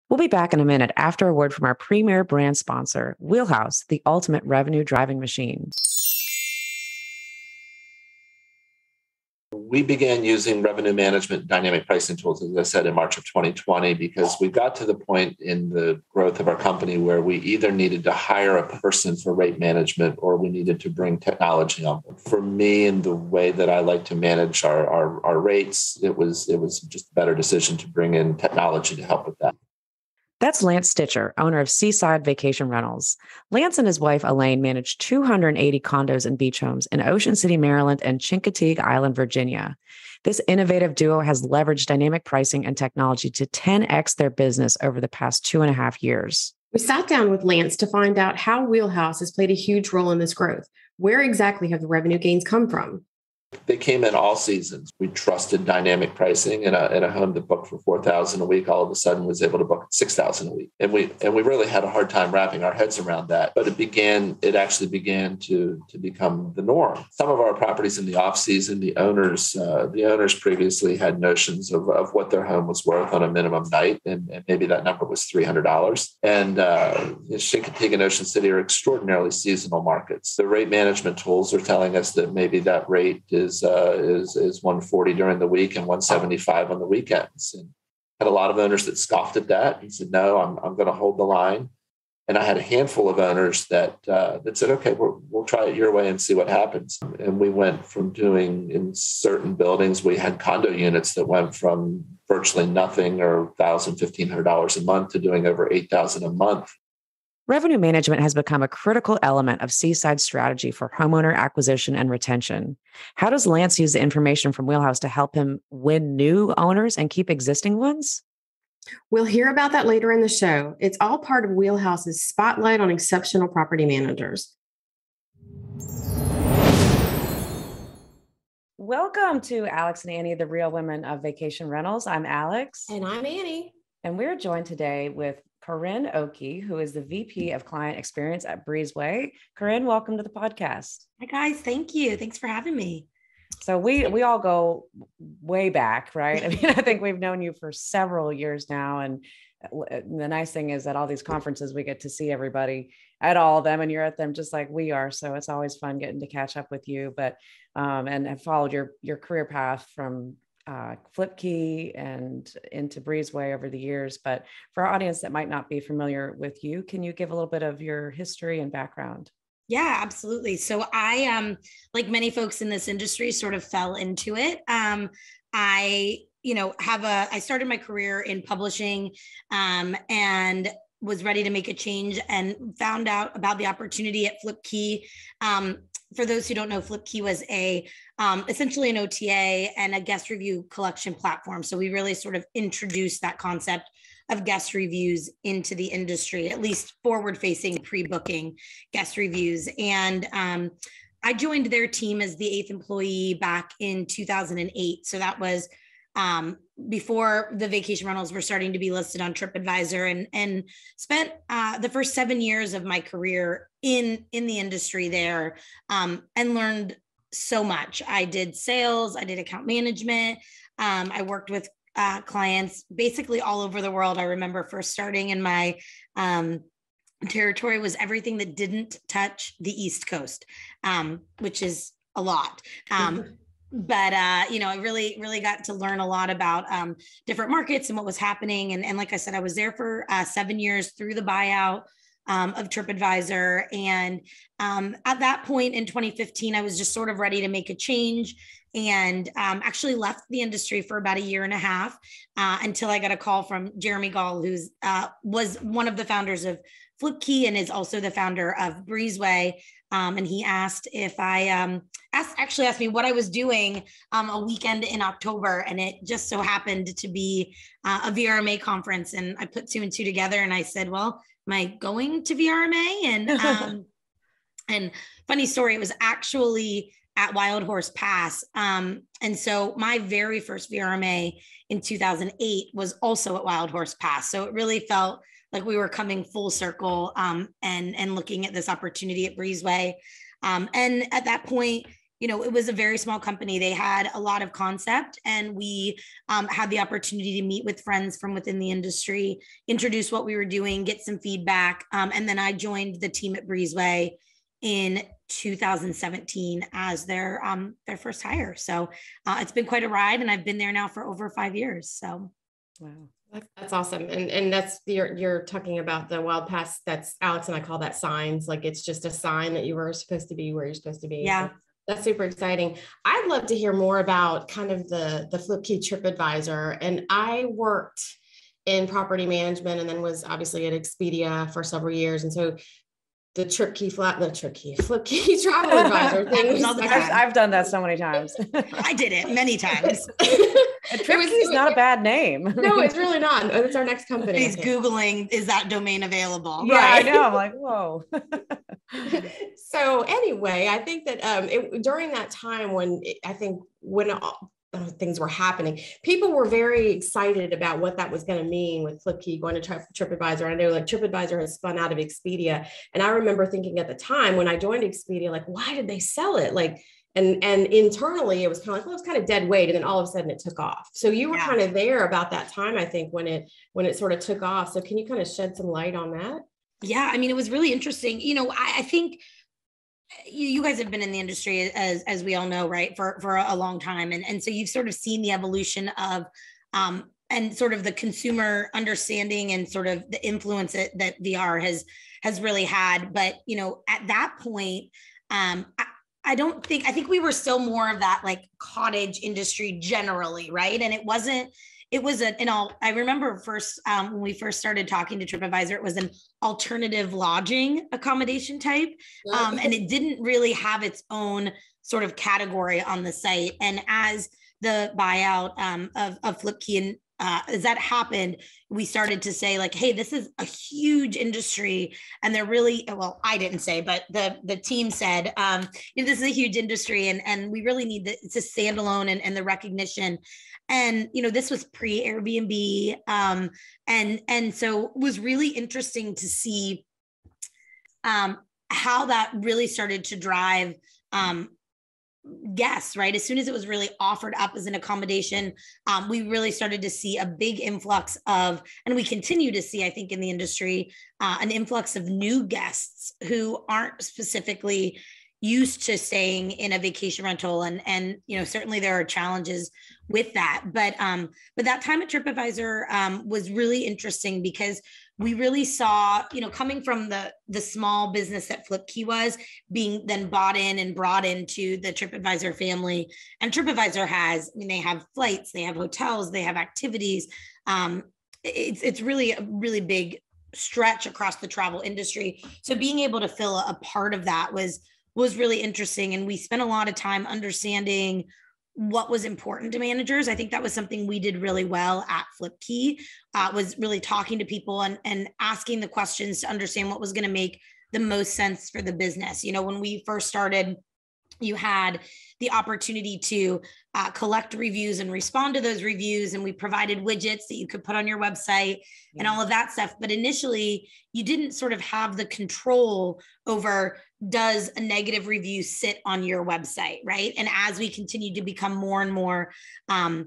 We'll be back in a minute after a word from our premier brand sponsor, Wheelhouse, the ultimate revenue driving machine. We began using revenue management dynamic pricing tools, as I said, in March of 2020, because we got to the point in the growth of our company where we either needed to hire a person for rate management or we needed to bring technology on. For me, and the way that I like to manage our rates, it was just a better decision to bring in technology to help with that. That's Lance Stitcher, owner of Seaside Vacation Rentals. Lance and his wife, Elaine, manage 280 condos and beach homes in Ocean City, Maryland, and Chincoteague Island, Virginia. This innovative duo has leveraged dynamic pricing and technology to 10x their business over the past 2.5 years. We sat down with Lance to find out how Wheelhouse has played a huge role in this growth. Where exactly have the revenue gains come from? They came in all seasons. We trusted dynamic pricing, and a home that booked for $4,000 a week all of a sudden was able to book $6,000 a week. And we really had a hard time wrapping our heads around that. But it actually began to become the norm. Some of our properties in the off season, the owners previously had notions of what their home was worth on a minimum night, and maybe that number was $300. And Chincoteague and Ocean City are extraordinarily seasonal markets. The rate management tools are telling us that maybe that rate is 140 during the week and 175 on the weekends. And had a lot of owners that scoffed at that and said, "No, I'm going to hold the line." And I had a handful of owners that said, "Okay, we'll try it your way and see what happens." And we went from doing, in certain buildings, we had condo units that went from virtually nothing or $1,000, $1,500 a month to doing over $8,000 a month. Revenue management has become a critical element of Seaside's strategy for homeowner acquisition and retention. How does Lance use the information from Wheelhouse to help him win new owners and keep existing ones? We'll hear about that later in the show. It's all part of Wheelhouse's spotlight on exceptional property managers. Welcome to Alex and Annie, the Real Women of Vacation Rentals. I'm Alex. And I'm Annie. And we're joined today with Koryn Okey, who is the VP of Client Experience at Breezeway. Koryn, welcome to the podcast. Hi, guys. Thank you. Thanks for having me. So we all go way back, right? I mean, I think we've known you for several years now. And the nice thing is at all these conferences, we get to see everybody at all of them, and you're at them just like we are. So it's always fun getting to catch up with you. But and have followed your career path from Flipkey and into Breezeway over the years. But for our audience that might not be familiar with you, can you give a little bit of your history and background? Yeah, absolutely. So I, like many folks in this industry, sort of fell into it. I started my career in publishing, and was ready to make a change and found out about the opportunity at Flipkey. For those who don't know, Flipkey was essentially an OTA and a guest review collection platform. So we really sort of introduced that concept of guest reviews into the industry, at least forward-facing, pre-booking guest reviews. And I joined their team as the 8th employee back in 2008. So that was before the vacation rentals were starting to be listed on TripAdvisor, and spent the first 7 years of my career in the industry there, and learned so much. I did sales, I did account management. I worked with clients basically all over the world. I remember first starting in my territory was everything that didn't touch the East Coast, which is a lot. But I really got to learn a lot about different markets and what was happening. And like I said, I was there for 7 years through the buyout of TripAdvisor. And at that point in 2015, I was just sort of ready to make a change, and actually left the industry for about 1.5 years until I got a call from Jeremy Gall, who's was one of the founders of Flipkey and is also the founder of Breezeway. And he asked if I asked me what I was doing a weekend in October. And it just so happened to be a VRMA conference. And I put 2 and 2 together, and I said, well, am I going to VRMA? And and funny story, it was actually at Wild Horse Pass. And so my very first VRMA in 2008 was also at Wild Horse Pass. So it really felt like we were coming full circle, and looking at this opportunity at Breezeway. And at that point, it was a very small company. They had a lot of concept, and we had the opportunity to meet with friends from within the industry, introduce what we were doing, get some feedback. And then I joined the team at Breezeway in 2017 as their first hire. So it's been quite a ride, and I've been there now for over 5 years. So, wow. That's awesome. And that's, you're talking about the wild past. That's Alex and I call that signs. Like, it's just a sign that you were supposed to be where you're supposed to be. Yeah. So that's super exciting. I'd love to hear more about kind of the FlipKey TripAdvisor. And I worked in property management and then was obviously at Expedia for several years. And so the FlipKey travel advisor thing. I've done that so many times. I did it many times. FlipKey is not a bad name. No, it's really not. It's our next company. He's Googling, is that domain available? Yeah, right. I know. I'm like, whoa. So anyway, I think that during that time when things were happening, people were very excited about what that was going to mean with FlipKey going to TripAdvisor. I know like TripAdvisor has spun out of Expedia. And I remember thinking at the time when I joined Expedia, like, why did they sell it? Like, and internally it was kind of like, well, it was kind of dead weight. And then all of a sudden it took off. So you were kind of there about that time, I think, when it sort of took off. So can you kind of shed some light on that? Yeah. I mean, it was really interesting. I think you guys have been in the industry, as we all know, right, for a long time. And so you've sort of seen the evolution of, and sort of the consumer understanding and sort of the influence that VR has really had. But, at that point, I think we were still more of that like cottage industry generally, right? And I remember first, when we first started talking to TripAdvisor, it was an alternative lodging accommodation type. And it didn't really have its own sort of category on the site. And as the buyout of FlipKey and as that happened, we started to say like, hey, this is a huge industry. And they're really, well, I didn't say, but the team said, this is a huge industry and we really need it's a standalone and the recognition. And, this was pre-Airbnb. And so it was really interesting to see how that really started to drive guests, right? As soon as it was really offered up as an accommodation, we really started to see a big influx of, and we continue to see, I think, in the industry, an influx of new guests who aren't specifically used to staying in a vacation rental. And certainly there are challenges with that. But that time at TripAdvisor was really interesting because we really saw, coming from the small business that FlipKey was, being then bought in and brought into the TripAdvisor family. And TripAdvisor they have flights, they have hotels, they have activities. It's really a really big stretch across the travel industry. So being able to fill a part of that was really interesting. And we spent a lot of time understanding what was important to managers. I think that was something we did really well at FlipKey, was really talking to people and asking the questions to understand what was going to make the most sense for the business. When we first started, you had the opportunity to collect reviews and respond to those reviews. And we provided widgets that you could put on your website and all of that stuff. But initially, you didn't sort of have the control over, does a negative review sit on your website, right? And as we continued to become more and more, have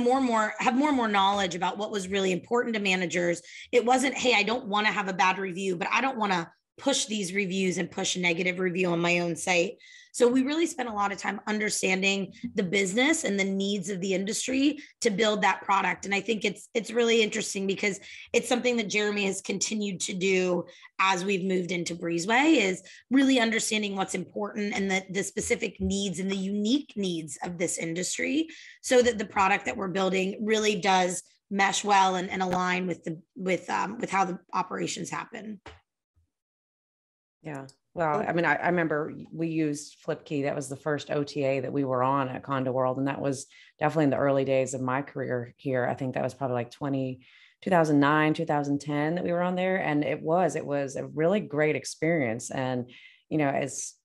more and more knowledge about what was really important to managers, it wasn't, hey, I don't want to have a bad review, but I don't want to push these reviews and push a negative review on my own site. So we really spent a lot of time understanding the business and the needs of the industry to build that product. And I think it's really interesting because it's something that Jeremy has continued to do as we've moved into Breezeway, is really understanding what's important and the specific needs and the unique needs of this industry, so that the product that we're building really does mesh well and align with how the operations happen. Yeah. Well, I mean, I remember we used FlipKey. That was the first OTA that we were on at Condo World. And that was definitely in the early days of my career here. I think that was probably like 2009, 2010 that we were on there. And it was a really great experience. And, as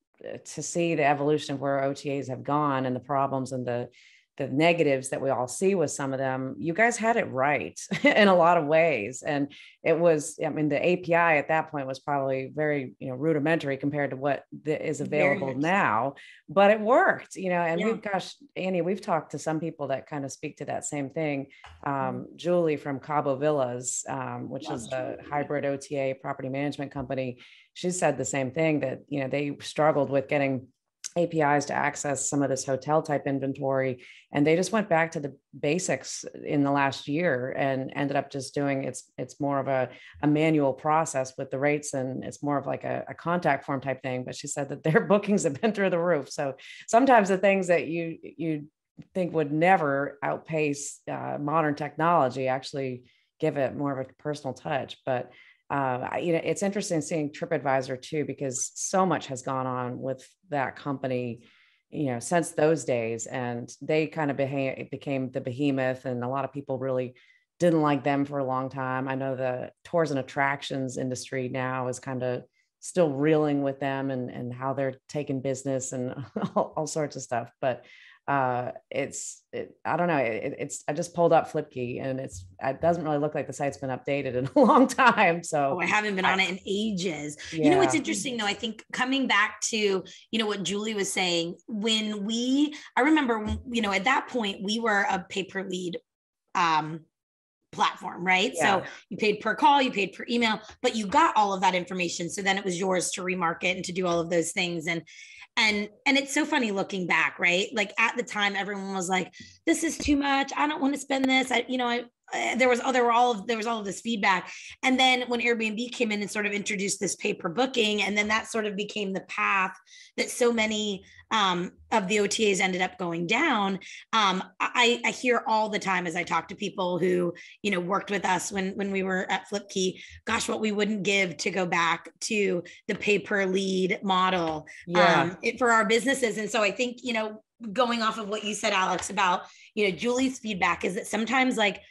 to see the evolution of where OTAs have gone and the problems and the the negatives that we all see with some of them, you guys had it right in a lot of ways. And it was, I mean, the API at that point was probably very, rudimentary compared to what is available now, but it worked, and Annie, we've talked to some people that kind of speak to that same thing. Julie from Cabo Villas, which is a hybrid OTA property management company. She said the same thing, that, they struggled with getting APIs to access some of this hotel type inventory. And they just went back to the basics in the last year and ended up just doing, it's more of a manual process with the rates, and it's more of like a contact form type thing. But she said that their bookings have been through the roof. So sometimes the things that you think would never outpace modern technology actually give it more of a personal touch. But it's interesting seeing TripAdvisor too, because so much has gone on with that company, since those days, and they kind of became the behemoth, and a lot of people really didn't like them for a long time. I know the tours and attractions industry now is kind of still reeling with them and how they're taking business and all sorts of stuff. But I don't know. I just pulled up Flipkey, and it doesn't really look like the site's been updated in a long time. So I haven't been on it in ages. Yeah. What's interesting though, I think coming back to, what Julie was saying, I remember, at that point we were a pay per lead, platform, right? Yeah. So you paid per call, you paid per email, but you got all of that information. So then it was yours to remarket and to do all of those things. And it's so funny looking back, right? Like at the time, everyone was like, this is too much. I don't want to spend this. There was all of this feedback. And then when Airbnb came in and sort of introduced this pay per booking, and then that sort of became the path that so many of the OTAs ended up going down. I hear all the time as I talk to people who, worked with us when we were at Flipkey, gosh, what we wouldn't give to go back to the pay per lead model for our businesses. And so I think, going off of what you said, Alex, about, Julie's feedback is that sometimes like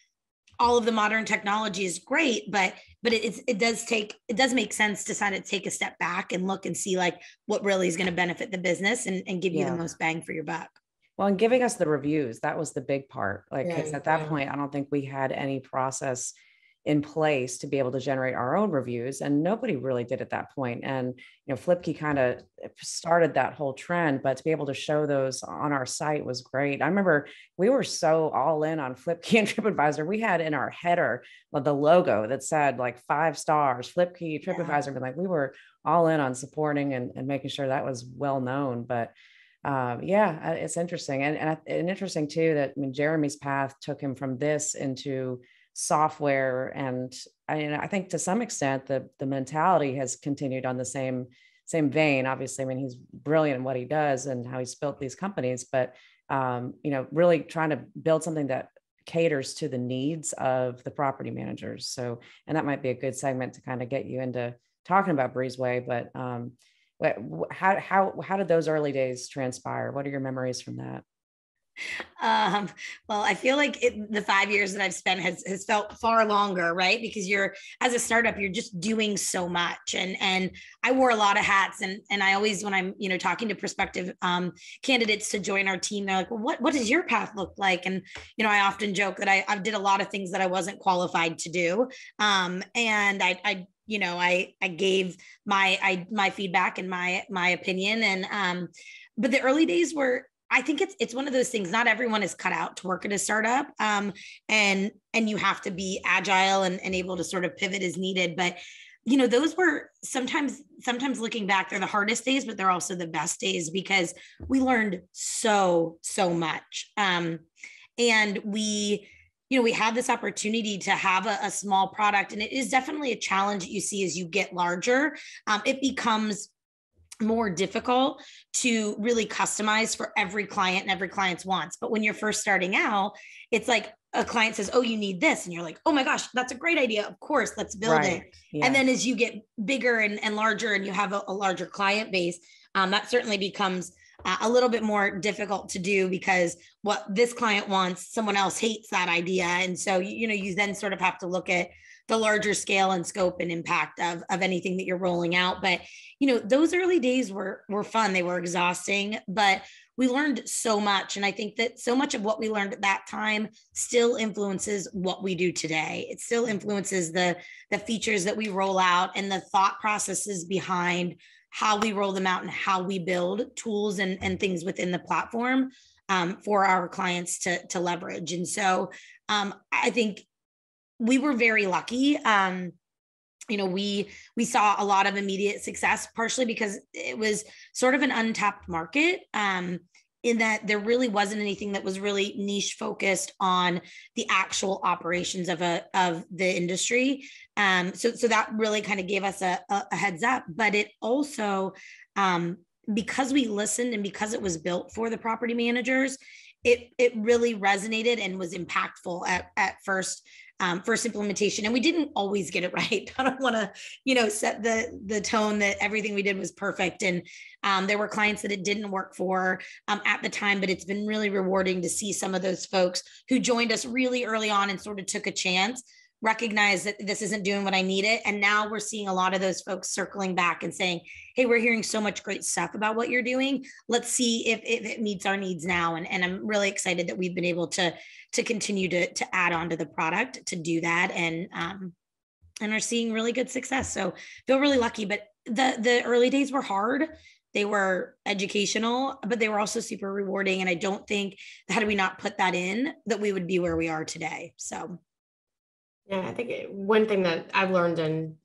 all of the modern technology is great, but it does make sense to kind of take a step back and look and see like what really is going to benefit the business and give you the most bang for your buck. Well, and giving us the reviews, that was the big part. Like, because at that point, I don't think we had any process in place to be able to generate our own reviews, and nobody really did at that point. And, Flipkey kind of started that whole trend, but to be able to show those on our site was great. I remember we were so all in on Flipkey and TripAdvisor. We had in our header the logo that said like 5 stars, Flipkey, TripAdvisor, but like we were all in on supporting and making sure that was well known. But it's interesting. And interesting too, that Jeremy's path took him from this into software. And I think to some extent, the mentality has continued on the same vein. Obviously, he's brilliant in what he does and how he's built these companies, but, really trying to build something that caters to the needs of the property managers. So, and that might be a good segment to kind of get you into talking about Breezeway, but, how did those early days transpire? What are your memories from that? Well, I feel like the 5 years that I've spent has felt far longer, right? Because as a startup, you're just doing so much. And I wore a lot of hats, and I always, when I'm, talking to prospective, candidates to join our team, they're like, well, what does your path look like? And, I often joke that I did a lot of things that I wasn't qualified to do. And I gave my feedback and my opinion. And, but the early days were, I think it's one of those things. Not everyone is cut out to work at a startup. And you have to be agile and able to sort of pivot as needed. But, those were sometimes looking back, they're the hardest days, but they're also the best days because we learned so much. And we had this opportunity to have a small product, and it is definitely a challenge that you see as you get larger. It becomes more difficult to really customize for every client and every client's wants. But when you're first starting out, it's like a client says, oh, you need this. And you're like, oh my gosh, that's a great idea. Of course, let's build it. Yeah. And then as you get bigger and larger and you have a larger client base, that certainly becomes a little bit more difficult to do because what this client wants, someone else hates that idea. And so, you then sort of have to look at the larger scale and scope and impact of anything that you're rolling out. But, those early days were fun. They were exhausting, but we learned so much. And I think that so much of what we learned at that time still influences what we do today. It still influences the features that we roll out and the thought processes behind how we roll them out and how we build tools and things within the platform for our clients to leverage. And so I think we were very lucky. We saw a lot of immediate success, partially because it was sort of an untapped market, in that there really wasn't anything that was really niche focused on the actual operations of the industry. So that really kind of gave us a heads up, but it also, because we listened and because it was built for the property managers, it really resonated and was impactful at first implementation. And we didn't always get it right. I don't want to, set the tone that everything we did was perfect. And there were clients that it didn't work for at the time, but it's been really rewarding to see some of those folks who joined us really early on and sort of took a chance, recognize that this isn't doing what I needed. And now we're seeing a lot of those folks circling back and saying, hey, we're hearing so much great stuff about what you're doing. Let's see if it meets our needs now. And I'm really excited that we've been able to continue to add on to the product to do that, and are seeing really good success. So feel really lucky, but the early days were hard. They were educational, but they were also super rewarding. And I don't think, had we not put that in, that we would be where we are today. So yeah, I think one thing that I've learned, and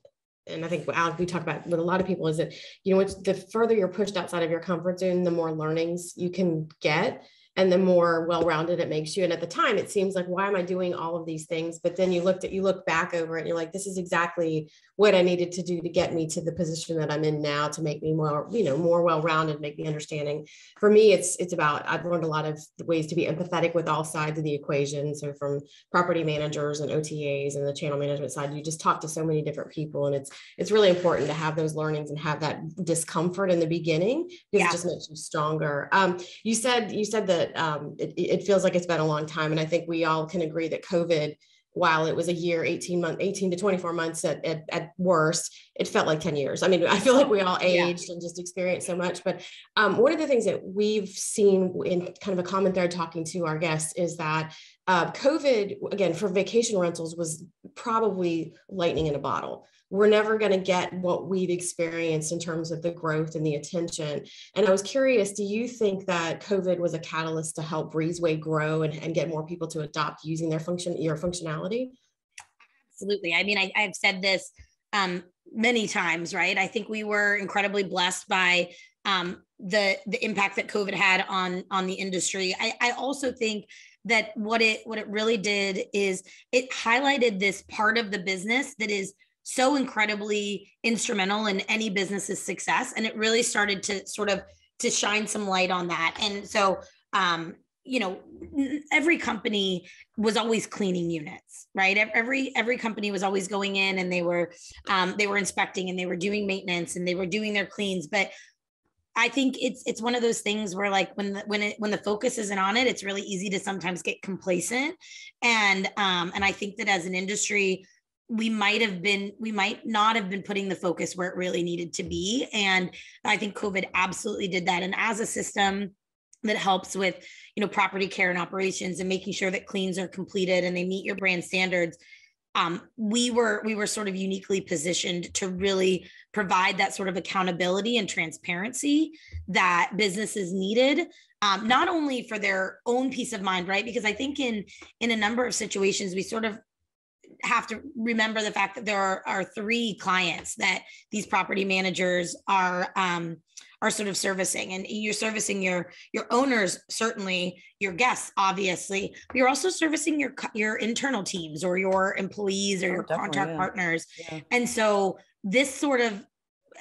I think we talk about with a lot of people, is that, the further you're pushed outside of your comfort zone, the more learnings you can get and the more well-rounded it makes you. And at the time, it seems like, why am I doing all of these things? But then you look back over it and you're like, this is exactly what I needed to do to get me to the position that I'm in now, to make me more, more well-rounded, make me understanding. For me, it's about, I've learned a lot of ways to be empathetic with all sides of the equation. So from property managers and OTAs and the channel management side, you just talk to so many different people. And it's really important to have those learnings and have that discomfort in the beginning, because it just makes you stronger. You said that it feels like it's been a long time. And I think we all can agree that COVID, while it was a year, 18 to 24 months at worst, it felt like 10 years. I mean, I feel like we all aged and just experienced so much. But one of the things that we've seen in kind of a common thread talking to our guests is that COVID, again, for vacation rentals, was probably lightning in a bottle. We're never going to get what we've experienced in terms of the growth and the attention. And I was curious, do you think that COVID was a catalyst to help Breezeway grow and get more people to adopt using your functionality? Absolutely. I mean, I've said this many times, right? I think we were incredibly blessed by the impact that COVID had on the industry. I also think that what it really did is it highlighted this part of the business that is so incredibly instrumental in any business's success. And it really started to sort of to shine some light on that. And so, every company was always cleaning units, right? Every company was always going in and they were inspecting and they were doing maintenance and they were doing their cleans. But I think it's one of those things where, like, when the focus isn't on it, it's really easy to sometimes get complacent. And I think that as an industry, we might not have been putting the focus where it really needed to be. And I think COVID absolutely did that. And as a system that helps with, property care and operations and making sure that cleans are completed and they meet your brand standards, we were sort of uniquely positioned to really provide that sort of accountability and transparency that businesses needed, not only for their own peace of mind, right? Because I think in a number of situations, we sort of have to remember the fact that there are three clients that these property managers are sort of servicing, and you're servicing your owners, certainly your guests, obviously, but you're also servicing your internal teams or your employees or your contract partners. Yeah. And so this sort of,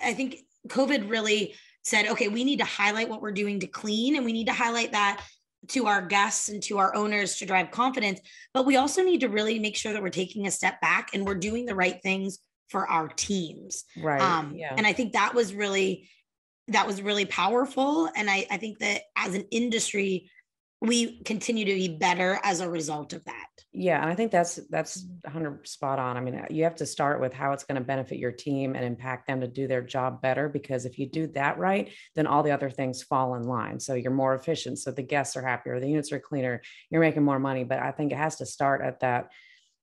I think COVID really said, okay, we need to highlight what we're doing to clean, and we need to highlight that to our guests and to our owners to drive confidence. But we also need to really make sure that we're taking a step back and we're doing the right things for our teams. Right. And I think that was really powerful. And I think that as an industry, we continue to be better as a result of that. Yeah. And I think that's 100 spot on. I mean, you have to start with how it's going to benefit your team and impact them to do their job better, because if you do that right, then all the other things fall in line. So you're more efficient. So the guests are happier, the units are cleaner, you're making more money. But I think it has to start at that.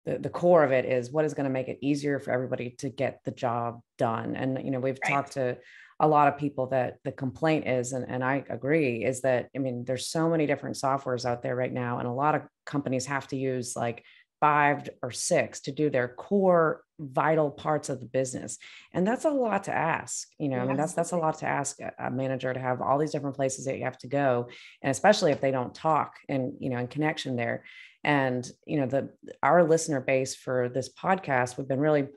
The core of it is what is going to make it easier for everybody to get the job done. And, we've talked to a lot of people that the complaint is, and I agree, is that, I mean, there's so many different softwares out there right now. And a lot of companies have to use like 5 or 6 to do their core vital parts of the business. And that's a lot to ask, I mean, that's a lot to ask a manager, to have all these different places that you have to go. And especially if they don't talk and, in connection there. And, our listener base for this podcast, we've been really,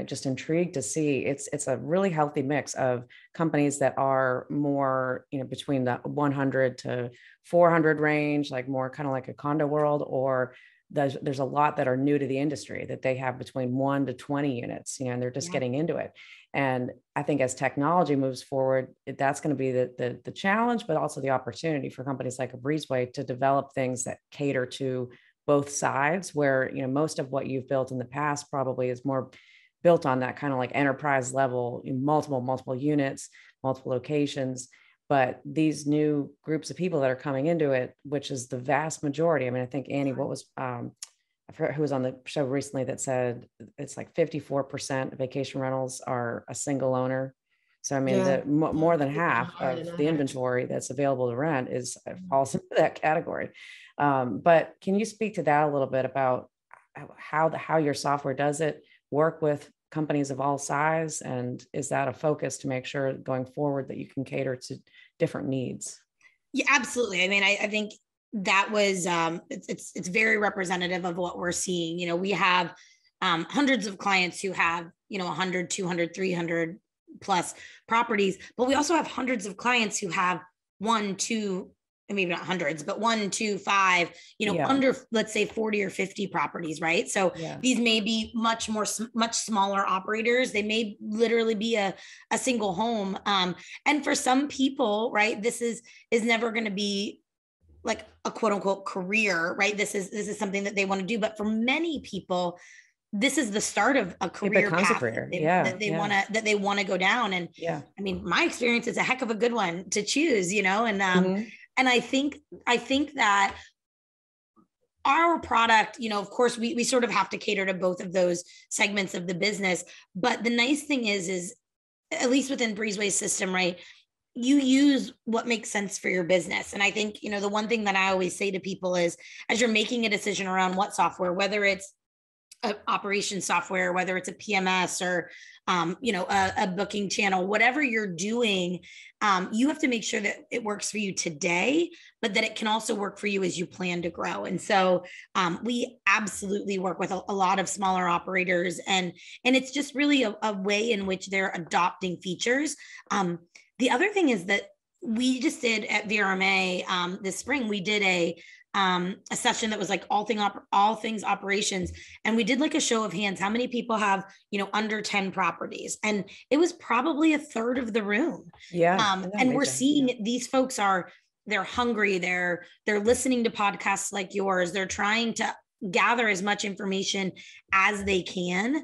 just intrigued to see it's a really healthy mix of companies that are more, between the 100 to 400 range, like more kind of like a condo world, or there's a lot that are new to the industry that they have between 1 to 20 units, and they're just getting into it. And I think as technology moves forward, that's going to be the challenge, but also the opportunity for companies like a Breezeway to develop things that cater to both sides, where, most of what you've built in the past probably is more built on that kind of like enterprise level, multiple units, multiple locations. But these new groups of people that are coming into it, which is the vast majority. I mean, I think Annie, what was, I forgot who was on the show recently that said it's like 54% of vacation rentals are a single owner. So, I mean, more than half of the inventory that's available to rent falls into that category. But can you speak to that a little bit about how your software does it, work with companies of all size, and is that a focus to make sure going forward that you can cater to different needs? Yeah, absolutely. I mean, I think that was it's very representative of what we're seeing. We have hundreds of clients who have 100, 200, 300 plus properties, but we also have hundreds of clients who have 1, 2, maybe not hundreds, but 1, 2, 5, under, let's say 40 or 50 properties, right? So these may be much smaller operators. They may literally be a single home. And for some people, right, this is never going to be like a quote unquote career, right? This is something that they want to do. But for many people, this is the start of a career path that they want to go down. And I mean, my experience is a heck of a good one to choose, and I think that our product, of course, we sort of have to cater to both of those segments of the business. But the nice thing is at least within Breezeway's system, right, you use what makes sense for your business. And I think, the one thing that I always say to people is, as you're making a decision around what software, whether it's an operations software, whether it's a PMS or, a booking channel, whatever you're doing, you have to make sure that it works for you today, but that it can also work for you as you plan to grow. And so we absolutely work with a lot of smaller operators, and it's just really a way in which they're adopting features. The other thing is that we just did at VRMA this spring, we did a session that was like all things operations. And we did like a show of hands. How many people have, under 10 properties? And it was probably a third of the room. And we're seeing these folks they're hungry. They're listening to podcasts like yours. They're trying to gather as much information as they can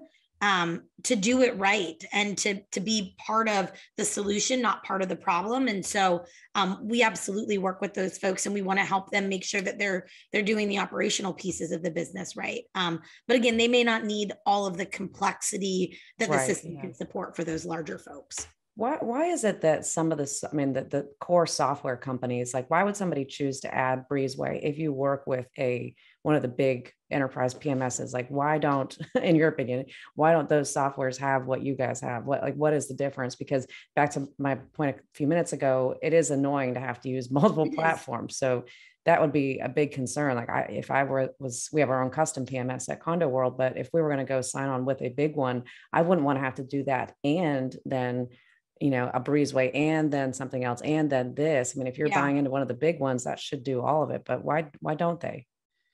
to do it right and to be part of the solution, not part of the problem. And so we absolutely work with those folks, and we want to help them make sure that they're doing the operational pieces of the business right. But again, they may not need all of the complexity that the system can support for those larger folks. Why is it that some of the core software companies, like why would somebody choose to add Breezeway if you work with one of the big enterprise PMSs? Like, why don't, in your opinion, why don't those softwares have what you guys have? What is the difference? Because back to my point a few minutes ago, it is annoying to have to use multiple platforms. So that would be a big concern. Like we have our own custom PMS at Condo World, but if we were going to go sign on with a big one, I wouldn't want to have to do that. And then a Breezeway and then something else and then this. I mean, if you're buying into one of the big ones, that should do all of it. But why don't they?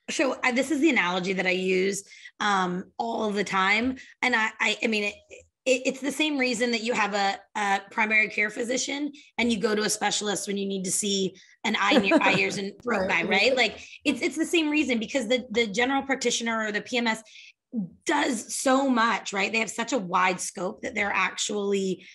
So this is the analogy that I use all of the time. And I mean, it's the same reason that you have a primary care physician and you go to a specialist when you need to see an eye, ears, and throat guy, right? Like it's the same reason, because the general practitioner or the PMS does so much, right? They have such a wide scope that they're actually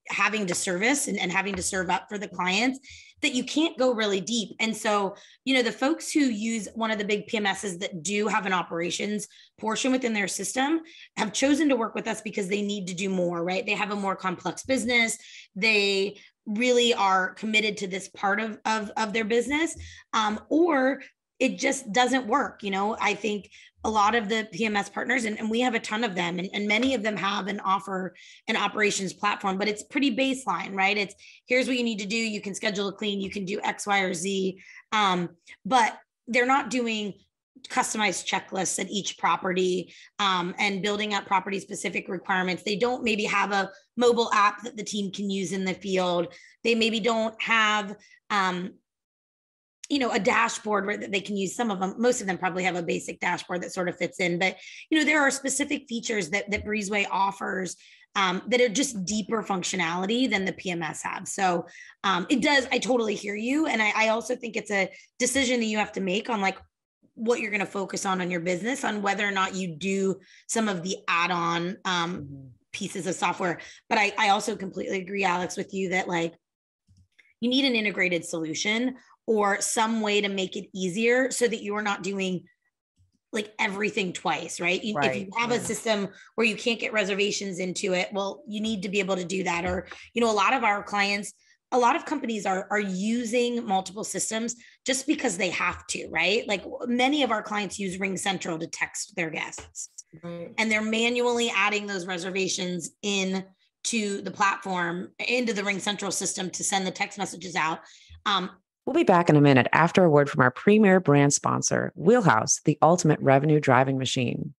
having to service and having to serve up for the clients, that you can't go really deep. And so, the folks who use one of the big PMSs that do have an operations portion within their system have chosen to work with us because they need to do more, right? They have a more complex business. They really are committed to this part of their business, or it just doesn't work. I think a lot of the PMS partners, and we have a ton of them, and many of them have an operations platform, but it's pretty baseline, right? It's here's what you need to do. You can schedule a clean, you can do X, Y, or Z. But they're not doing customized checklists at each property and building up property specific requirements. They don't maybe have a mobile app that the team can use in the field. They maybe don't have a dashboard where they can use. Some of them, most of them probably have a basic dashboard that sort of fits in, but there are specific features that Breezeway offers that are just deeper functionality than the PMS have. So it does, I totally hear you. And I also think it's a decision that you have to make on like what you're going to focus on your business, on whether or not you do some of the add-on pieces of software. But I also completely agree, Alex, with you that like you need an integrated solution or some way to make it easier so that you're not doing like everything twice, right? If you have a system where you can't get reservations into it, well, you need to be able to do that. Or, a lot of our clients, a lot of companies are using multiple systems just because they have to, right? Like many of our clients use RingCentral to text their guests, and they're manually adding those reservations in to the platform, into the RingCentral system to send the text messages out. We'll be back in a minute after a word from our premier brand sponsor, Wheelhouse, the ultimate revenue driving machine.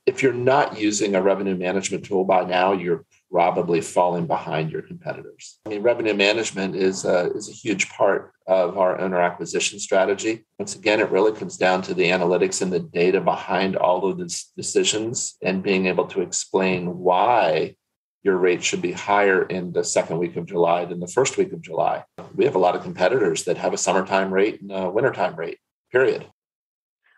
If you're not using a revenue management tool by now, you're probably falling behind your competitors. I mean, revenue management is a huge part of our owner acquisition strategy. Once again, it really comes down to the analytics and the data behind all of these decisions and being able to explain why your rate should be higher in the second week of July than the first week of July. We have a lot of competitors that have a summertime rate and a wintertime rate, period.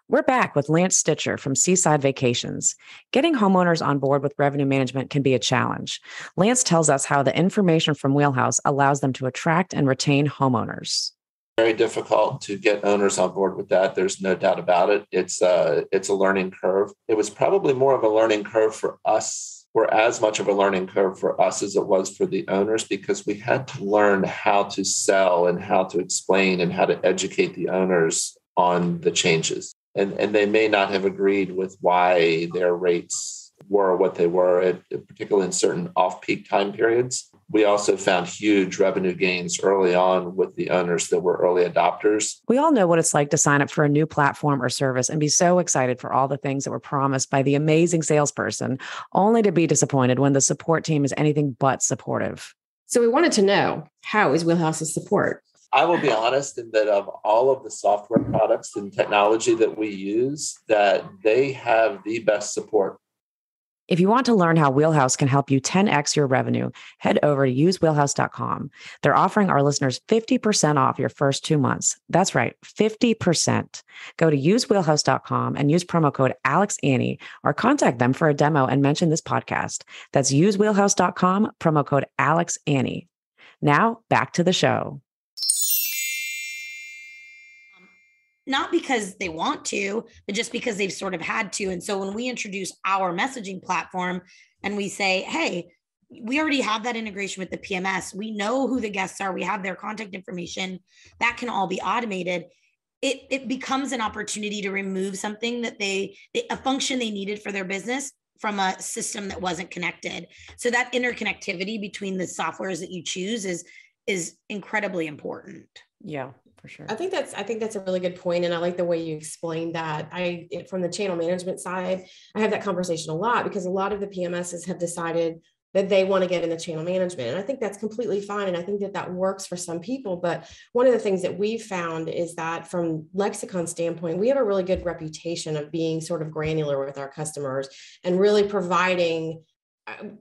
We're back with Lance Stitcher from Seaside Vacations. Getting homeowners on board with revenue management can be a challenge. Lance tells us how the information from Wheelhouse allows them to attract and retain homeowners. Very difficult to get owners on board with that. There's no doubt about it. It's a learning curve. It was probably more of a learning curve for us, or as much of a learning curve for us as it was for the owners, because we had to learn how to sell and how to explain and how to educate the owners on the changes. And they may not have agreed with why their rates were what they were, particularly in certain off-peak time periods. We also found huge revenue gains early on with the owners that were early adopters. We all know what it's like to sign up for a new platform or service and be so excited for all the things that were promised by the amazing salesperson, only to be disappointed when the support team is anything but supportive. So we wanted to know, how is Wheelhouse's support? I will be honest in that of all of the software products and technology that we use, that they have the best support. If you want to learn how Wheelhouse can help you 10x your revenue, head over to usewheelhouse.com. They're offering our listeners 50% off your first 2 months. That's right, 50%. Go to usewheelhouse.com and use promo code AlexAnnie or contact them for a demo and mention this podcast. That's usewheelhouse.com, promo code AlexAnnie. Now, back to the show. Not because they want to, but just because they've sort of had to. And so when we introduce our messaging platform and we say, hey, we already have that integration with the PMS. We know who the guests are. We have their contact information. That can all be automated. It becomes an opportunity to remove something that a function they needed for their business from a system that wasn't connected. So that interconnectivity between the softwares that you choose is incredibly important. Yeah. For sure. I think that's a really good point. And I like the way you explained that. From the channel management side, I have that conversation a lot because a lot of the PMSs have decided that they want to get in the channel management. And I think that's completely fine. And I think that that works for some people. But one of the things that we've found is that from Lexicon standpoint, we have a really good reputation of being sort of granular with our customers and really providing,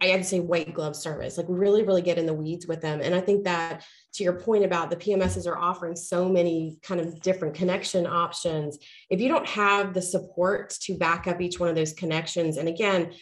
I'd say, white glove service, like really, really get in the weeds with them. And I think that, to your point about the PMSs are offering so many kind of different connection options, if you don't have the support to back up each one of those connections, and again,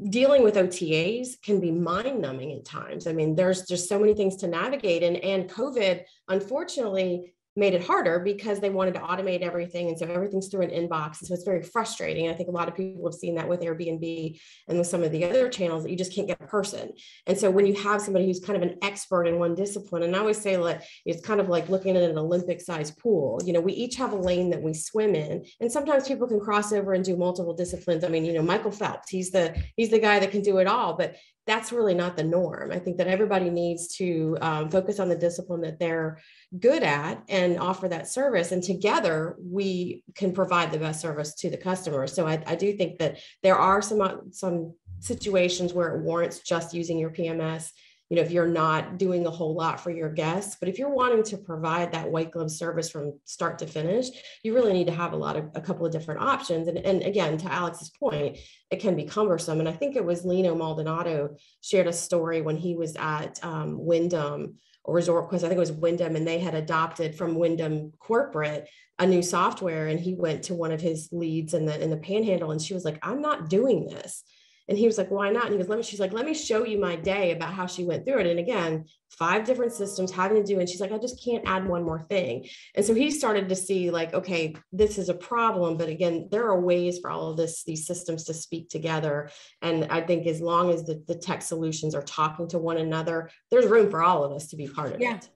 dealing with OTAs can be mind numbing at times. I mean, there's just so many things to navigate, and COVID, unfortunately, made it harder because they wanted to automate everything. And so everything's through an inbox. And so it's very frustrating. I think a lot of people have seen that with Airbnb and with some of the other channels, that you just can't get a person. And so when you have somebody who's kind of an expert in one discipline, and I always say, like, it's kind of like looking at an Olympic sized pool. You know, we each have a lane that we swim in, and sometimes people can cross over and do multiple disciplines. I mean, you know, Michael Phelps, he's the guy that can do it all, but that's really not the norm. I think that everybody needs to focus on the discipline that they're good at and offer that service. And together we can provide the best service to the customer. So I do think that there are some situations where it warrants just using your PMS, you know, if you're not doing a whole lot for your guests. But if you're wanting to provide that white glove service from start to finish, you really need to have a couple of different options. And again, to Alex's point, it can be cumbersome. And I think it was Lino Maldonado shared a story when he was at Wyndham or Resort Quest, I think it was Wyndham, and they had adopted from Wyndham corporate a new software. And he went to one of his leads in the Panhandle, and she was like, "I'm not doing this." And he was like, "Why not?" And he goes, she's like, "Let me show you my day," about how she went through it. And again, 5 different systems having to do. And she's like, "I just can't add one more thing." And so he started to see, like, okay, this is a problem. But again, there are ways for all of these systems to speak together. And I think as long as the tech solutions are talking to one another, there's room for all of us to be part of it.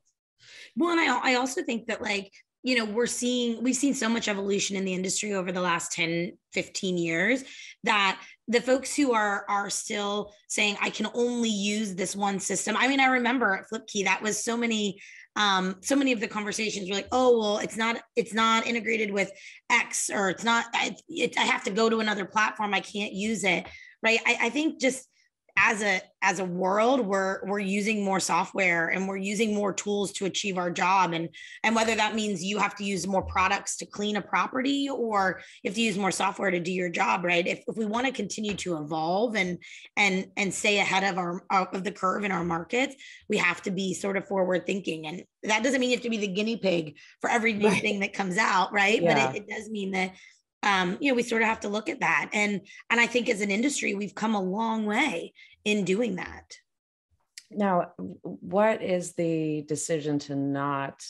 Well, and I also think that, like, you know, we've seen so much evolution in the industry over the last 10, 15 years, that the folks who are still saying, "I can only use this one system." I mean, I remember at FlipKey, that was so many of the conversations were like, "Oh, well, it's not integrated with X, or I have to go to another platform. I can't use it." Right. I think just as a world, we're using more software and we're using more tools to achieve our job. And whether that means you have to use more products to clean a property, or you have to use more software to do your job, right? If we want to continue to evolve and stay ahead of the curve in our markets, we have to be sort of forward thinking. And that doesn't mean you have to be the guinea pig for every new thing that comes out, right? Yeah. But it does mean that you know, we sort of have to look at that. And I think as an industry, we've come a long way in doing that. Now, what is the decision to not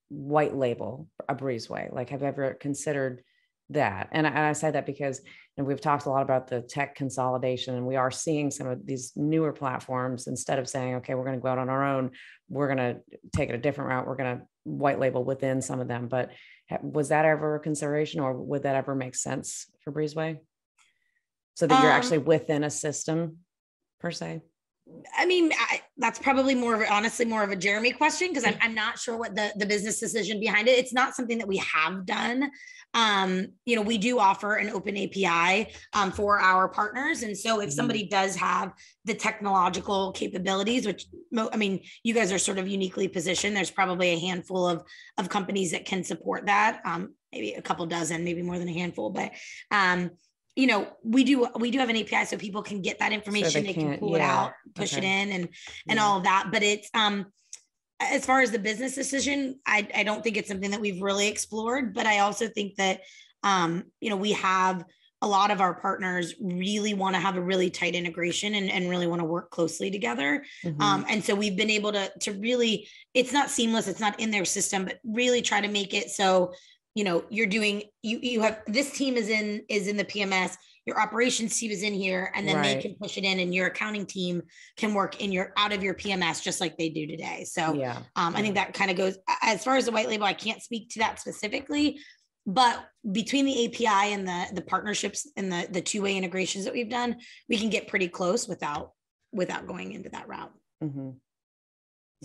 white label a Breezeway? Like, have you ever considered that? And I say that because, you know, we've talked a lot about the tech consolidation, and we are seeing some of these newer platforms, instead of saying, okay, we're going to go out on our own, we're going to take it a different route, we're going to white label within some of them. But was that ever a consideration, or would that ever make sense for Breezeway, so that you're actually within a system per se? I mean, that's probably honestly more of a Jeremy question, because I'm not sure what the business decision behind it. It's not something that we have done. You know, we do offer an open API for our partners. And so if somebody does have the technological capabilities, which, I mean, you guys are sort of uniquely positioned, there's probably a handful of companies that can support that. Maybe a couple dozen, maybe more than a handful, but you know, we do have an API so people can get that information. So they can pull it out, push it in, and all of that. But it's as far as the business decision, I don't think it's something that we've really explored. But I also think that you know, we have a lot of our partners really want to have a really tight integration and really want to work closely together. And so we've been able to really, it's not seamless, it's not in their system, but really try to make it so, you know, you have, this team is in the PMS, your operations team is in here, and then they can push it in, and your accounting team can work out of your PMS just like they do today. So I think that kind of goes, as far as the white label, I can't speak to that specifically, but between the API and the partnerships and the two-way integrations that we've done, we can get pretty close without going into that route.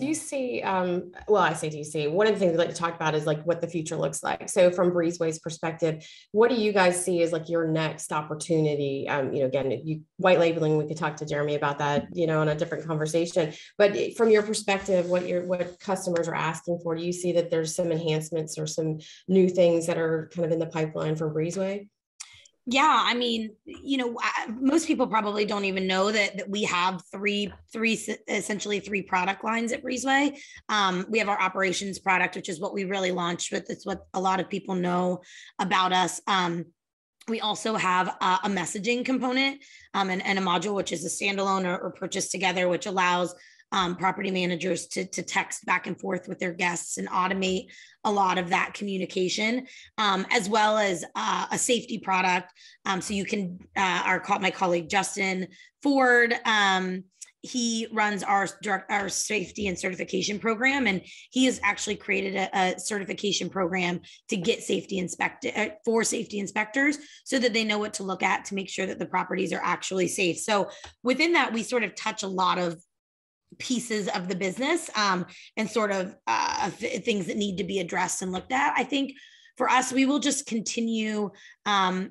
Do you see, well, I say do you see, one of the things we like to talk about is like what the future looks like. So from Breezeway's perspective, what do you guys see as like your next opportunity? Again, you white labeling, we could talk to Jeremy about that, in a different conversation, but from your perspective, what customers are asking for, do you see that there's some enhancements or some new things that are kind of in the pipeline for Breezeway? Yeah, I mean, most people probably don't even know that we have essentially three product lines at Breezeway. We have our operations product, which is what we really launched with. It's what a lot of people know about us. We also have a messaging component and a module, which is a standalone or purchase together, which allows property managers to text back and forth with their guests and automate a lot of that communication, as well as a safety product. So you can, my colleague Justin Ford, he runs our safety and certification program, and he has actually created a certification program to get for safety inspectors, so that they know what to look at to make sure that the properties are actually safe. So within that, we sort of touch a lot of pieces of the business and sort of things that need to be addressed and looked at. I think for us, we will just continue to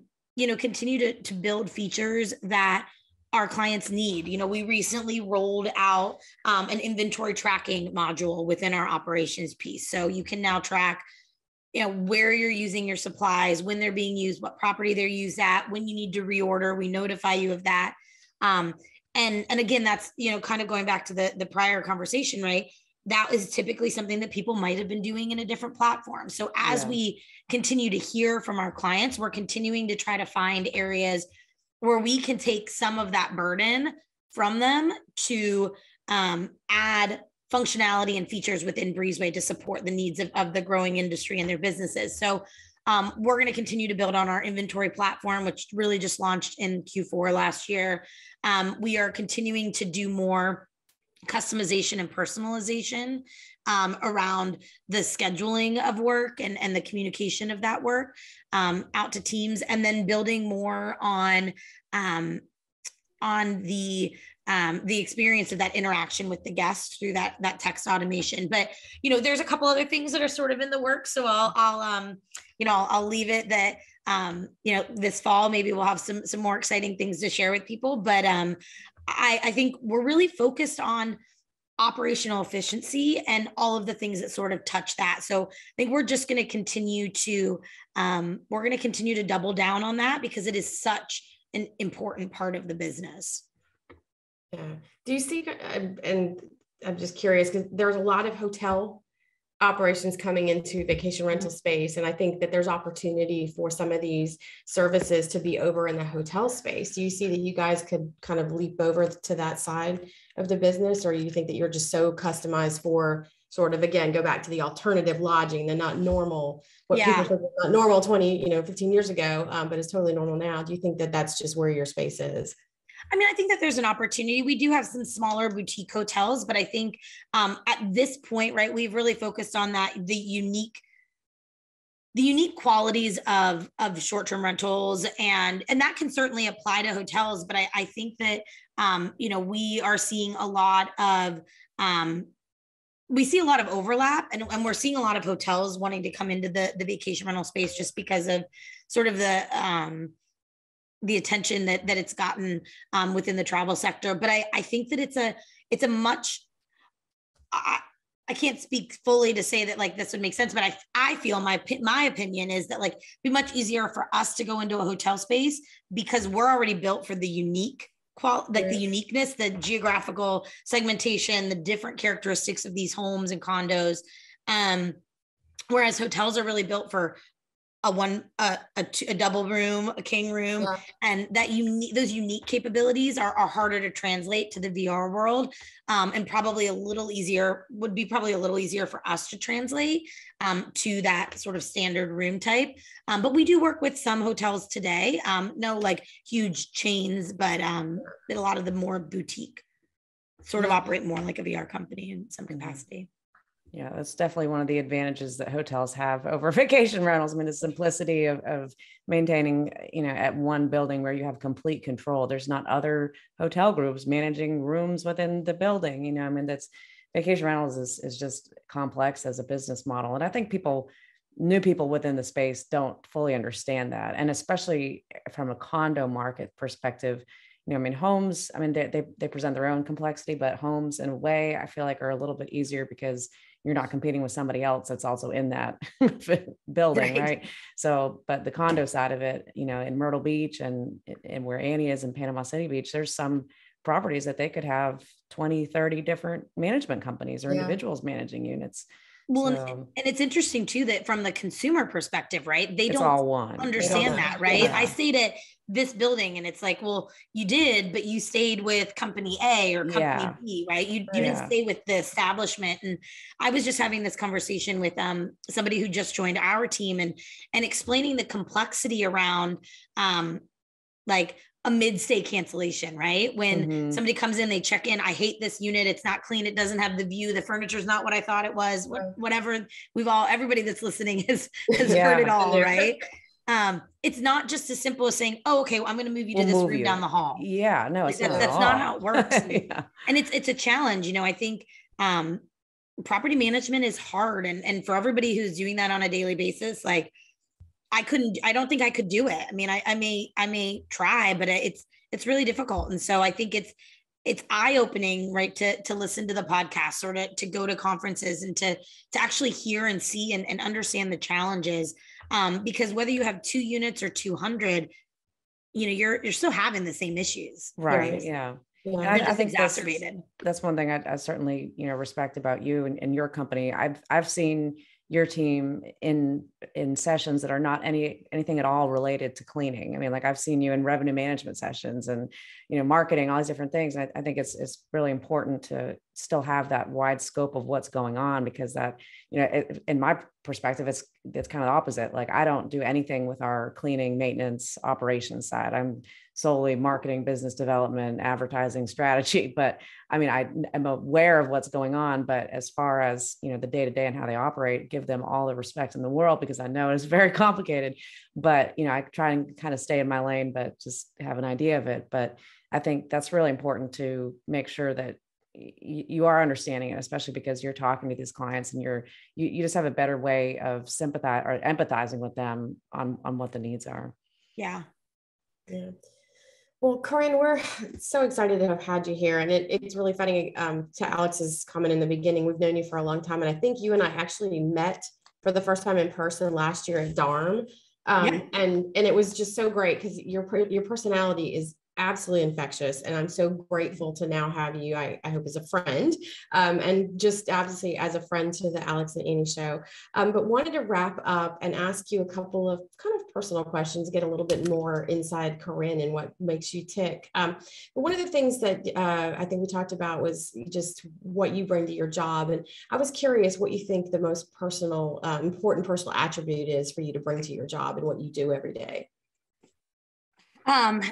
build features that our clients need. We recently rolled out an inventory tracking module within our operations piece. So you can now track where you're using your supplies, when they're being used, what property they're used at, when you need to reorder, we notify you of that. And again, that's, kind of going back to the prior conversation, right? That is typically something that people might have been doing in a different platform. So as we continue to hear from our clients, we're continuing to try to find areas where we can take some of that burden from them to add functionality and features within Breezeway to support the needs of the growing industry and their businesses. So we're going to continue to build on our inventory platform, which really just launched in Q4 last year. We are continuing to do more customization and personalization around the scheduling of work and the communication of that work out to teams, and then building more on the experience of that interaction with the guests through that text automation. But there's a couple other things that are sort of in the works. So I'll leave it that this fall maybe we'll have some more exciting things to share with people. But I think we're really focused on operational efficiency and all of the things that sort of touch that. So I think we're just going to continue to double down on that, because it is such an important part of the business. Yeah. Do you see, and I'm just curious, because there's a lot of hotel operations coming into vacation rental space. And I think that there's opportunity for some of these services to be over in the hotel space. Do you see that you guys could kind of leap over to that side of the business? Or do you think that you're just so customized for sort of, again, go back to the alternative lodging, the not normal, people think was not normal 15 years ago, but it's totally normal now. Do you think that that's just where your space is? I mean, I think that there's an opportunity. We do have some smaller boutique hotels, but I think at this point, right, we've really focused on the unique qualities of short-term rentals, and that can certainly apply to hotels. But I think that we are seeing a lot of overlap, and we're seeing a lot of hotels wanting to come into the vacation rental space just because of sort of the attention that it's gotten within the travel sector. But I think that it's a much, I can't speak fully to say that like this would make sense, but I feel my opinion is that like it'd be much easier for us to go into a hotel space because we're already built for the unique the uniqueness, the geographical segmentation, the different characteristics of these homes and condos. Whereas hotels are really built for a double room, a king room, and those unique capabilities are harder to translate to the VR world, and probably a little easier for us to translate to that sort of standard room type. But we do work with some hotels today, no like huge chains, but a lot of the more boutique sort of operate more like a VR company in some capacity. Yeah, that's definitely one of the advantages that hotels have over vacation rentals. I mean, the simplicity of maintaining, at one building where you have complete control. There's not other hotel groups managing rooms within the building. I mean, vacation rentals is just complex as a business model. And I think new people within the space don't fully understand that. And especially from a condo market perspective, I mean, homes, I mean, they present their own complexity, but homes in a way I feel like are a little bit easier because you're not competing with somebody else that's also in that building. Right. So, but the condo side of it, in Myrtle Beach and where Annie is in Panama City Beach, there's some properties that they could have 20, 30 different management companies or individuals managing units. Well, and it's interesting too, that from the consumer perspective, right? They don't all one. understand that, right? Yeah. I stayed at this building and it's like, well, you did, but you stayed with company A or company B, right? You didn't stay with the establishment. And I was just having this conversation with somebody who just joined our team and explaining the complexity around like a mid-stay cancellation, right? When somebody comes in, they check in, I hate this unit. It's not clean. It doesn't have the view. The furniture's not what I thought it was. Whatever. Everybody that's listening has heard it all, right? It's not just as simple as saying, oh, okay, well, I'm going to move you to this room down the hall. Yeah, no, it's that's not how it works. And it's a challenge. I think property management is hard. And for everybody who's doing that on a daily basis, like I don't think I could do it. I mean, I may try, but it's really difficult. And so I think it's eye-opening, right, to listen to the podcast or to go to conferences and to actually hear and see and understand the challenges. Because whether you have 2 units or 200, you're still having the same issues. Right. Yeah. I think exacerbated. That's one thing I certainly, respect about you and your company. I've seen your team in sessions that are not anything at all related to cleaning. I mean, like I've seen you in revenue management sessions and, marketing, all these different things. I think it's really important to still have that wide scope of what's going on, because that, in my perspective, it's kind of the opposite. Like I don't do anything with our cleaning, maintenance, operations side. I'm solely marketing, business development, advertising strategy. But I mean, I'm aware of what's going on, but as far as, the day-to-day and how they operate, give them all the respect in the world, because I know it's very complicated, but, I try and kind of stay in my lane, but just have an idea of it. But I think that's really important to make sure that you are understanding it, especially because you're talking to these clients and you just have a better way of sympathize or empathizing with them on what the needs are. Yeah. Yeah. Well, Koryn, we're so excited to have had you here. And it's really funny, to Alex's comment in the beginning, we've known you for a long time. And I think you and I actually met for the first time in person last year at DARM. And it was just so great because your personality is absolutely infectious. And I'm so grateful to now have you, I hope, as a friend, and just obviously as a friend to the Alex and Annie show. But wanted to wrap up and ask you a couple of kind of personal questions, get a little bit more inside Koryn and what makes you tick. But one of the things that I think we talked about was just what you bring to your job. And I was curious what you think the most important personal attribute is for you to bring to your job and what you do every day.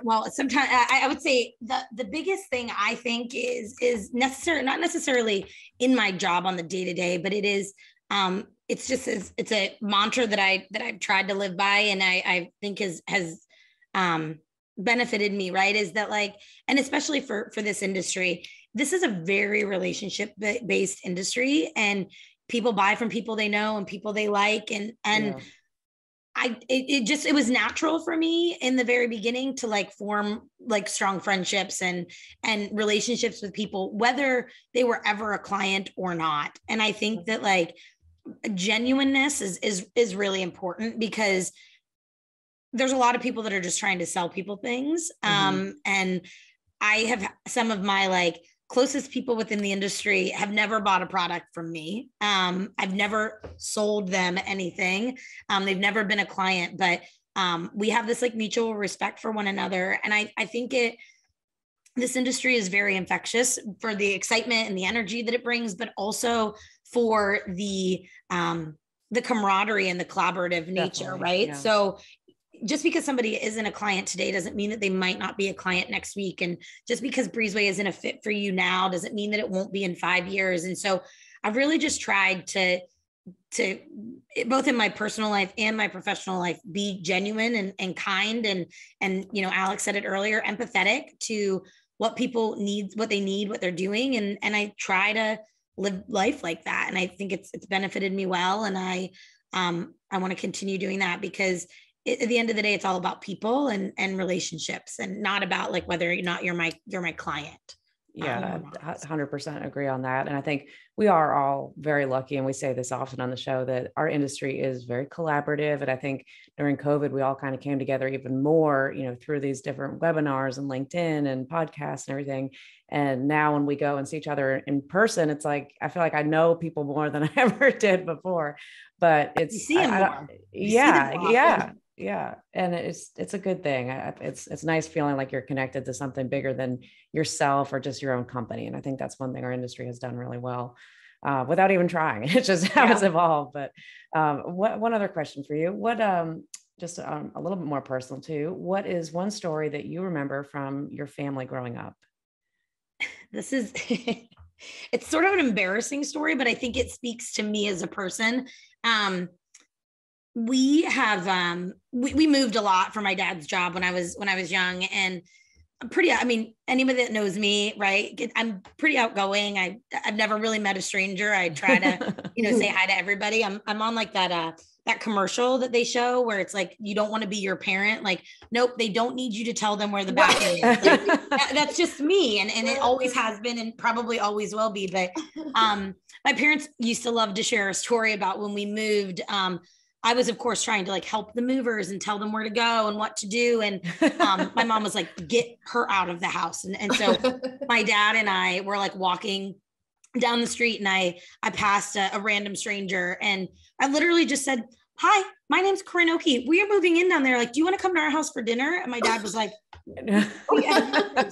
Well, sometimes I would say the biggest thing I think is not necessarily in my job on the day-to-day, but it is, it's a mantra that I've tried to live by. And I think has benefited me, right. Is that and especially for this industry, this is a very relationship based industry, and people buy from people they know and people they like. And it was natural for me in the very beginning to form strong friendships and relationships with people, whether they were ever a client or not. And I think that genuineness is really important, because there's a lot of people that are just trying to sell people things. And I have some of my closest people within the industry have never bought a product from me. I've never sold them anything. They've never been a client, but we have this mutual respect for one another. And I think this industry is very infectious for the excitement and the energy that it brings, but also for the camaraderie and the collaborative nature, definitely, right? Yeah. So just because somebody isn't a client today doesn't mean that they might not be a client next week. And just because Breezeway isn't a fit for you now doesn't mean that it won't be in 5 years. And so I've really just tried to both in my personal life and my professional life, be genuine and kind. And Alex said it earlier, empathetic to what people need, what they need, what they're doing. And I try to live life like that. And I think it's benefited me well. And I want to continue doing that because at the end of the day, it's all about people and relationships, and not about like whether or not you're my client. Yeah, 100% agree on that. And I think we are all very lucky, and we say this often on the show, that our industry is very collaborative. And I think during COVID, we all kind of came together even more, through these different webinars and LinkedIn and podcasts and everything. And now when we go and see each other in person, it's like, I feel like I know people more than I ever did before, but it's, you see them more. Yeah. And it's a good thing. It's nice feeling like you're connected to something bigger than yourself or just your own company. And I think that's one thing our industry has done really well, without even trying. It's just how it's evolved. But one other question for you, just a little bit more personal too. What is one story that you remember from your family growing up? This is, it's sort of an embarrassing story, but I think it speaks to me as a person. We have, we moved a lot for my dad's job when I was young, and I'm pretty, anybody that knows me, right? I'm pretty outgoing. I've never really met a stranger. I try to, say hi to everybody. I'm on like that commercial that they show where it's like, you don't want to be your parent. Like, nope, they don't need you to tell them where the bathroom is. Like, that's just me. And it always has been, and probably always will be. But, my parents used to love to share a story about when we moved. I was, of course, trying to like help the movers and tell them where to go and what to do. And my mom was like, get her out of the house. And so my dad and I were like walking down the street, and I passed a random stranger, and I literally just said, "Hi, my name's Koryn Okey. We are moving in down there. Like, do you want to come to our house for dinner?" And my dad was like, "Oh, yeah."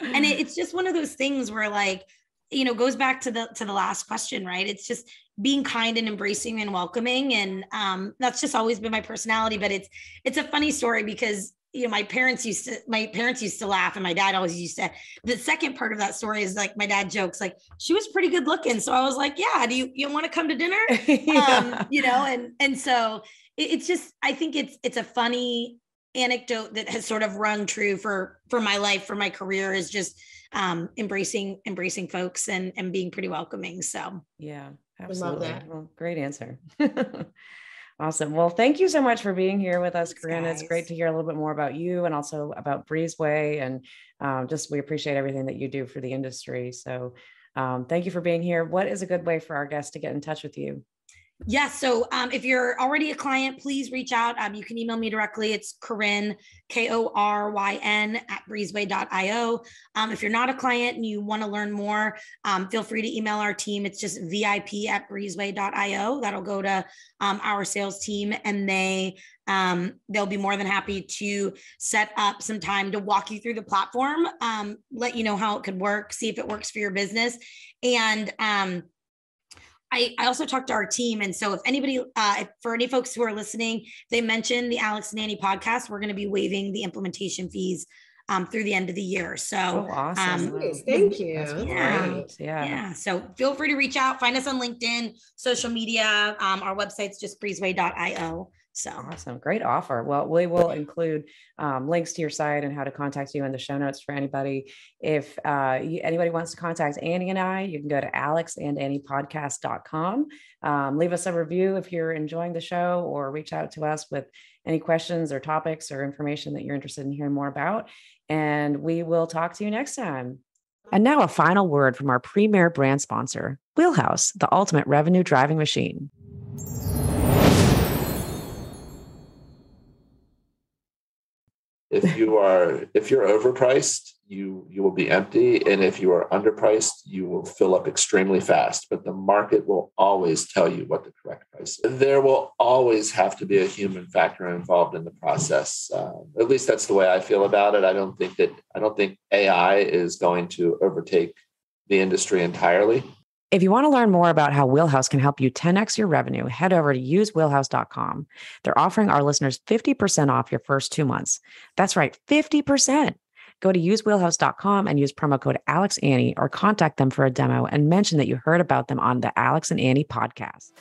And it's just one of those things where like, goes back to the last question, right? It's just being kind and embracing and welcoming. And that's just always been my personality. But it's a funny story because, my parents used to laugh, and my dad always used to. The second part of that story is like, my dad jokes like, she was pretty good looking. So I was like, yeah, do you want to come to dinner? And so it's just, I think it's a funny anecdote that has sort of rung true for my life, for my career, is just embracing folks and being pretty welcoming. So yeah, absolutely. I love that. Well, great answer. Awesome. Well, thank you so much for being here with us, Koryn. It's great to hear a little bit more about you and also about Breezeway, and we appreciate everything that you do for the industry. So thank you for being here. What is a good way for our guests to get in touch with you? Yeah. So if you're already a client, please reach out. You can email me directly. It's Koryn, Koryn @breezeway.io. If you're not a client and you want to learn more, feel free to email our team. It's just VIP@breezeway.io. That'll go to our sales team, and they'll be more than happy to set up some time to walk you through the platform, let you know how it could work, see if it works for your business. And I also talked to our team. And so if anybody, for any folks who are listening, they mention the Alex and Annie podcast, we're going to be waiving the implementation fees through the end of the year. So awesome. Thank you. Yeah. So feel free to reach out, find us on LinkedIn, social media. Our website's just breezeway.io. So awesome. Great offer. Well, we will include links to your site and how to contact you in the show notes for anybody. If anybody wants to contact Annie and I, you can go to alexandanniepodcast.com. Leave us a review if you're enjoying the show, or reach out to us with any questions or topics or information that you're interested in hearing more about. And we will talk to you next time. And now a final word from our premier brand sponsor, Wheelhouse, the ultimate revenue driving machine. If you're overpriced, you will be empty. And if you are underpriced, you will fill up extremely fast. But the market will always tell you what the correct price is. There will always have to be a human factor involved in the process. At least that's the way I feel about it. I don't think AI is going to overtake the industry entirely. If you want to learn more about how Wheelhouse can help you 10x your revenue, head over to usewheelhouse.com. They're offering our listeners 50% off your first 2 months. That's right, 50%. Go to usewheelhouse.com and use promo code AlexAnnie, or contact them for a demo and mention that you heard about them on the Alex and Annie podcast.